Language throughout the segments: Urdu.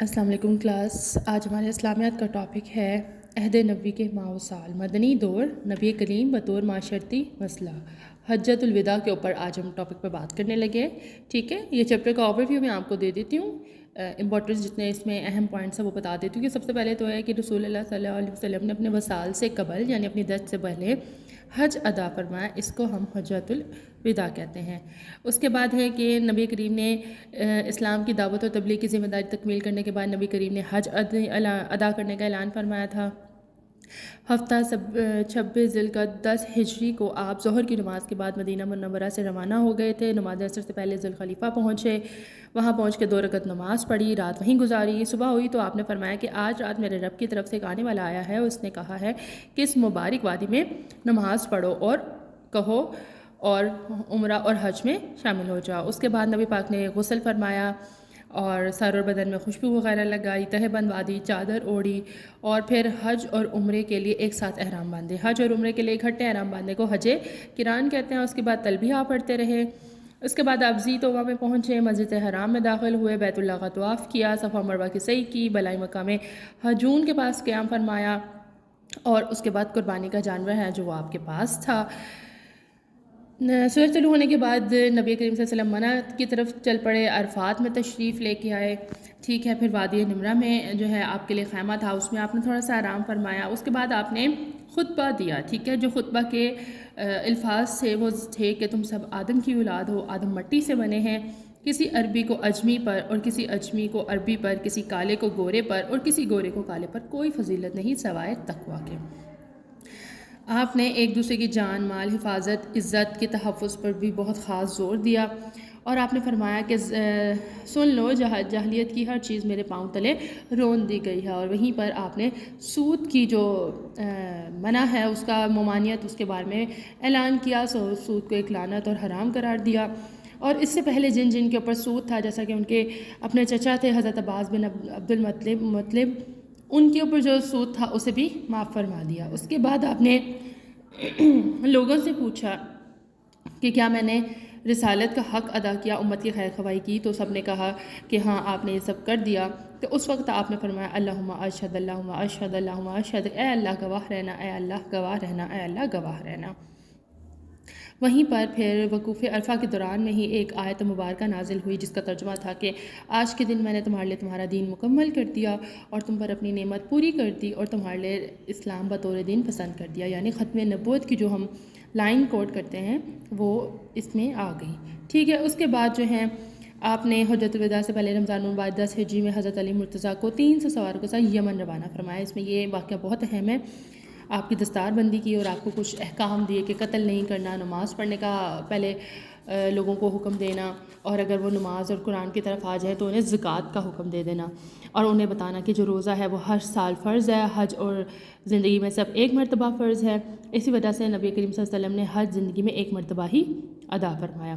السلام علیکم کلاس. آج ہمارے اسلامیات کا ٹاپک ہے عہد نبوی کے ماہ و سال. مدنی دور نبی کریم بطور معاشرتی مسئلہ حجۃ الوداع کے اوپر آج ہم ٹاپک پہ بات کرنے لگے. ٹھیک ہے, یہ چیپٹر کا اوور ویو میں آپ کو دے دیتی ہوں. امپورٹنس جتنے اس میں اہم پوائنٹس ہیں وہ بتا دیتی ہوں. کہ سب سے پہلے تو ہے کہ رسول اللہ صلی اللہ علیہ وسلم نے اپنے وصال سے قبل یعنی اپنی ڈیتھ سے پہلے حج ادا فرمایا. اس کو ہم حجۃ الوداع کہتے ہیں. اس کے بعد ہے کہ نبی کریم نے اسلام کی دعوت و تبلیغ کی ذمہ داری تکمیل کرنے کے بعد نبی کریم نے حج ادا کرنے کا اعلان فرمایا تھا. ہفتہ 26 ذوالقعدہ 10 ہجری کو آپ ظہر کی نماز کے بعد مدینہ منورہ سے روانہ ہو گئے تھے. نماز عصر سے پہلے ذوالخلیفہ پہنچے. وہاں پہنچ کے 2 رکعت نماز پڑھی, رات وہیں گزاری. صبح ہوئی تو آپ نے فرمایا کہ آج رات میرے رب کی طرف سے ایک آنے والا آیا ہے. اس نے کہا ہے کہ اس مبارک وادی میں نماز پڑھو اور کہو اور عمرہ اور حج میں شامل ہو جاؤ. اس کے بعد نبی پاک نے غسل فرمایا اور سر اور بدن میں خوشبو وغیرہ لگائی, تہہ بندوادی, چادر اوڑھی اور پھر حج اور عمرے کے لیے ایک ساتھ احرام باندھے. حج اور عمرے کے لیے اکٹھے احرام باندھنے کو حج قران کہتے ہیں. اس کے بعد تلبیہ پڑھتے رہے. اس کے بعد آپ ذی طوبہ میں پہنچے, مسجد حرام میں داخل ہوئے, بیت اللہ کا طواف کیا, صفا مروہ کی سعی کی, بلائی مقام حجون کے پاس قیام فرمایا اور اس کے بعد قربانی کا جانور ہے جو وہ آپ کے پاس تھا. سورج طلوع ہونے کے بعد نبی کریم صلی اللہ علیہ وسلم منع کی طرف چل پڑے, عرفات میں تشریف لے کے آئے. ٹھیک ہے, پھر وادی نمرہ میں جو ہے آپ کے لیے خیمہ تھا, اس میں آپ نے تھوڑا سا آرام فرمایا. اس کے بعد آپ نے خطبہ دیا. ٹھیک ہے, جو خطبہ کے الفاظ تھے وہ تھے کہ تم سب آدم کی اولاد ہو, آدم مٹی سے بنے ہیں. کسی عربی کو اجمی پر اور کسی اجمی کو عربی پر, کسی کالے کو گورے پر اور کسی گورے کو کالے پر کوئی فضیلت نہیں سوائے تقویٰ کے. آپ نے ایک دوسرے کی جان, مال, حفاظت, عزت کے تحفظ پر بھی بہت خاص زور دیا اور آپ نے فرمایا کہ سن لو جاہلیت کی ہر چیز میرے پاؤں تلے رون دی گئی ہے. اور وہیں پر آپ نے سود کی جو منع ہے اس کا ممانعت اس کے بارے میں اعلان کیا. سود کو ایک لعنت اور حرام قرار دیا. اور اس سے پہلے جن کے اوپر سود تھا, جیسا کہ ان کے اپنے چچا تھے حضرت عباس بن عبد المطلب, ان کے اوپر جو سود تھا اسے بھی معاف فرما دیا. اس کے بعد آپ نے لوگوں سے پوچھا کہ کیا میں نے رسالت کا حق ادا کیا, امت کی خیر خواہی کی, تو سب نے کہا کہ ہاں آپ نے یہ سب کر دیا. تو اس وقت آپ نے فرمایا اللہم اشہد, اللہم اشہد, اللہم اشہد, اے اللہ گواہ رہنا, اے اللہ گواہ رہنا, اے اللہ گواہ رہنا. وہیں پر پھر وقوف عرفہ کے دوران میں ہی ایک آیت مبارکہ نازل ہوئی جس کا ترجمہ تھا کہ آج کے دن میں نے تمہارے لیے تمہارا دین مکمل کر دیا اور تم پر اپنی نعمت پوری کر دی اور تمہارے لیے اسلام بطور دین پسند کر دیا. یعنی ختم نبوت کی جو ہم لائن کوٹ کرتے ہیں وہ اس میں آ گئی. ٹھیک ہے, اس کے بعد جو ہے آپ نے حجۃ الوداع سے پہلے رمضان المبارک 10 ہجری میں حضرت علی مرتضیٰ کو 300 سواروں کے ساتھ یمن روانہ فرمایا. اس میں یہ واقعہ بہت اہم ہے. آپ کی دستار بندی کی اور آپ کو کچھ احکام دیے کہ قتل نہیں کرنا, نماز پڑھنے کا پہلے لوگوں کو حکم دینا, اور اگر وہ نماز اور قرآن کی طرف آ جائے تو انہیں زکوٰۃ کا حکم دے دینا, اور انہیں بتانا کہ جو روزہ ہے وہ ہر سال فرض ہے, حج اور زندگی میں صرف ایک مرتبہ فرض ہے. اسی وجہ سے نبی کریم صلی اللہ علیہ وسلم نے حج زندگی میں ایک مرتبہ ہی ادا فرمایا.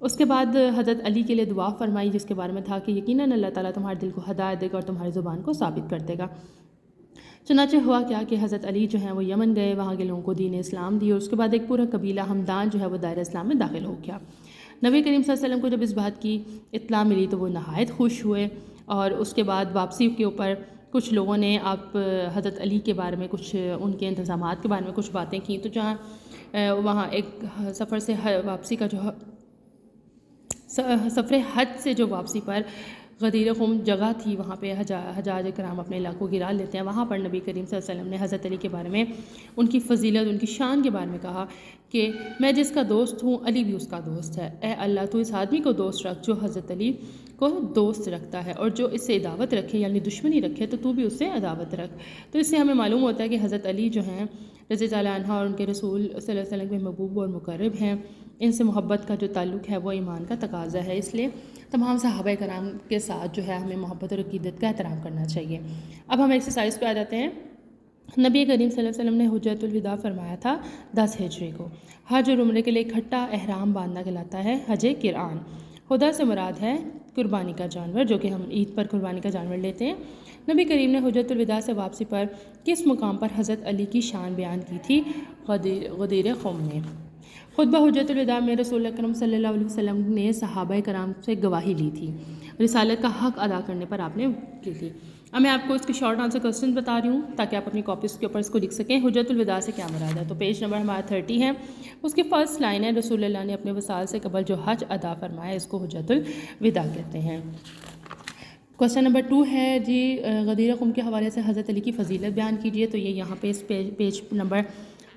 اس کے بعد حضرت علی کے لیے دعا فرمائی جس کے بارے میں تھا کہ یقیناً اللہ تعالیٰ تمہارے دل کو ہدایت دے گا اور تمہاری زبان کو ثابت کر دے گا. چنانچہ ہوا کیا کہ حضرت علی جو ہیں وہ یمن گئے, وہاں کے لوگوں کو دین اسلام دی, اور اس کے بعد ایک پورا قبیلہ ہمدان جو ہے وہ دائرہ اسلام میں داخل ہو گیا. نبی کریم صلی اللہ علیہ وسلم کو جب اس بات کی اطلاع ملی تو وہ نہایت خوش ہوئے, اور اس کے بعد واپسی کے اوپر کچھ لوگوں نے آپ حضرت علی کے بارے میں, کچھ ان کے انتظامات کے بارے میں کچھ باتیں کیں. تو جہاں وہاں ایک سفر سے واپسی کا جو سفر حج سے جو واپسی پر غدیر خم جگہ تھی, وہاں پہ حجاج کرام اپنے علاقوں گرا لیتے ہیں. وہاں پر نبی کریم صلی اللہ علیہ وسلم نے حضرت علی کے بارے میں, ان کی فضیلت, ان کی شان کے بارے میں کہا کہ میں جس کا دوست ہوں علی بھی اس کا دوست ہے. اے اللہ تو اس آدمی کو دوست رکھ جو حضرت علی کو دوست رکھتا ہے, اور جو اس سے عداوت رکھے یعنی دشمنی رکھے تو بھی اس سے عداوت رکھ. تو اس سے ہمیں معلوم ہوتا ہے کہ حضرت علی جو ہیں رضی اللہ عنہ اور ان کے رسول صلی اللہ علیہ وسلم کے محبوب اور مقرب ہیں. ان سے محبت کا جو تعلق ہے وہ ایمان کا تقاضا ہے, اس لیے تمام صحابہ کرام کے ساتھ جو ہے ہمیں محبت اور عقیدت کا احترام کرنا چاہیے. اب ہم ایکسرسائز پہ آ جاتے ہیں. نبی کریم صلی اللہ علیہ وسلم نے حجۃ الوداع فرمایا تھا 10 ہجری کو. حج اور عمرے کے لیے اکٹھا احرام باندھنا کہلاتا ہے حج قران. خدا سے مراد ہے قربانی کا جانور, جو کہ ہم عید پر قربانی کا جانور لیتے ہیں. نبی کریم نے حجۃ الوداع سے واپسی پر کس مقام پر حضرت علی کی شان بیان کی تھی؟ غدیر خم میں. خطبہ حجۃ الوداع میں رسول اکرم صلی اللہ علیہ وسلم نے صحابہ کرام سے گواہی لی تھی. رسالت کا حق ادا کرنے پر آپ نے کی تھی۔ اب میں آپ کو اس کے شارٹ آنسر کوسچن بتا رہی ہوں تاکہ آپ اپنی کاپیز کے اوپر اس کو لکھ سکیں۔ حجت الوداع سے کیا مراد ہے؟ تو پیج نمبر ہمارا 30 ہے، اس کی فرسٹ لائن ہے رسول اللہ نے اپنے وصال سے قبل جو حج ادا فرمایا اس کو حجت الوداع کہتے ہیں۔ کوسچن نمبر 2 ہے جی غدیر قم کے حوالے سے حضرت علی کی فضیلت بیان کیجیے۔ تو یہ یہاں پہ اس پیج نمبر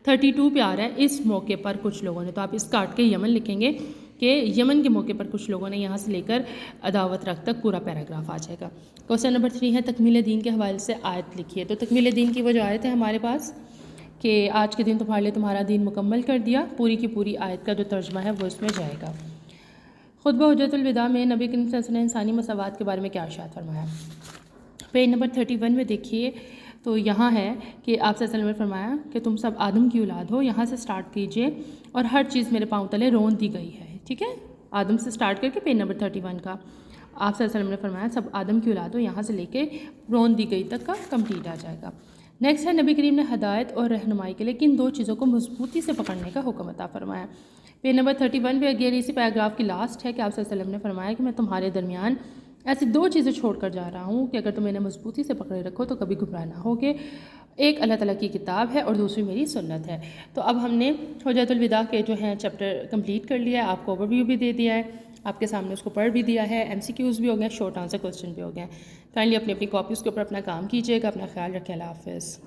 32 پہ آ رہا ہے، اس موقع پر کچھ لوگوں نے، تو آپ اس کاٹ کے یمن لکھیں گے کہ یمن کے موقع پر کچھ لوگوں نے، یہاں سے لے کر عداوت رکھ تک پورا پیراگراف آ جائے گا۔ کوسچن نمبر 3 ہے تکمیل دین کے حوالے سے آیت لکھیے۔ تو تکمیل دین کی وہ جو آیت ہے ہمارے پاس کہ آج کے دن تمہارے لیے تمہارا دین مکمل کر دیا، پوری کی پوری آیت کا جو ترجمہ ہے وہ اس میں جائے گا۔ خطبہ حجت الوداع میں نبی کریم صلی اللہ علیہ وسلم نے انسانی مساوات کے بارے میں کیا ارشاد فرمایا؟ پیج نمبر 31 میں دیکھیے، تو یہاں ہے کہ آپ صلی اللہ علیہ وسلم نے فرمایا کہ تم سب آدم کی اولاد ہو، یہاں سے سٹارٹ کیجئے، اور ہر چیز میرے پاؤں تلے رون دی گئی ہے، ٹھیک ہے؟ آدم سے سٹارٹ کر کے پیج نمبر 31 کا آپ صلی اللہ علیہ وسلم نے فرمایا سب آدم کی اولاد ہو، یہاں سے لے کے رون دی گئی تک کا کمپلیٹ آ جائے گا۔ نیکسٹ ہے نبی کریم نے ہدایت اور رہنمائی کے لیے کن 2 چیزوں کو مضبوطی سے پکڑنے کا حکم عطا فرمایا؟ پیج نمبر 31 پہ اگین اسی پیراگراف کی لاسٹ ہے کہ آپ صلی اللہ علیہ وسلم نے فرمایا کہ میں تمہارے درمیان ایسی 2 چیزیں چھوڑ کر جا رہا ہوں کہ اگر تم انہیں مضبوطی سے پکڑے رکھو تو کبھی گمراہ نہ ہوگے۔ ایک اللہ تعالیٰ کی کتاب ہے اور دوسری میری سنت ہے۔ تو اب ہم نے حجت الوداع کے جو ہیں چیپٹر کمپلیٹ کر لیا ہے، آپ کو اوور ویو بھی دے دیا ہے، آپ کے سامنے اس کو پڑھ بھی دیا ہے، MCQs بھی ہو گئے، شارٹ آنسر کوسچن بھی ہو گئے۔ کائنڈلی اپنی کاپیز کے اوپر اپنا کام کیجیے گا، اپنا خیال رکھیں، اللہ حافظ۔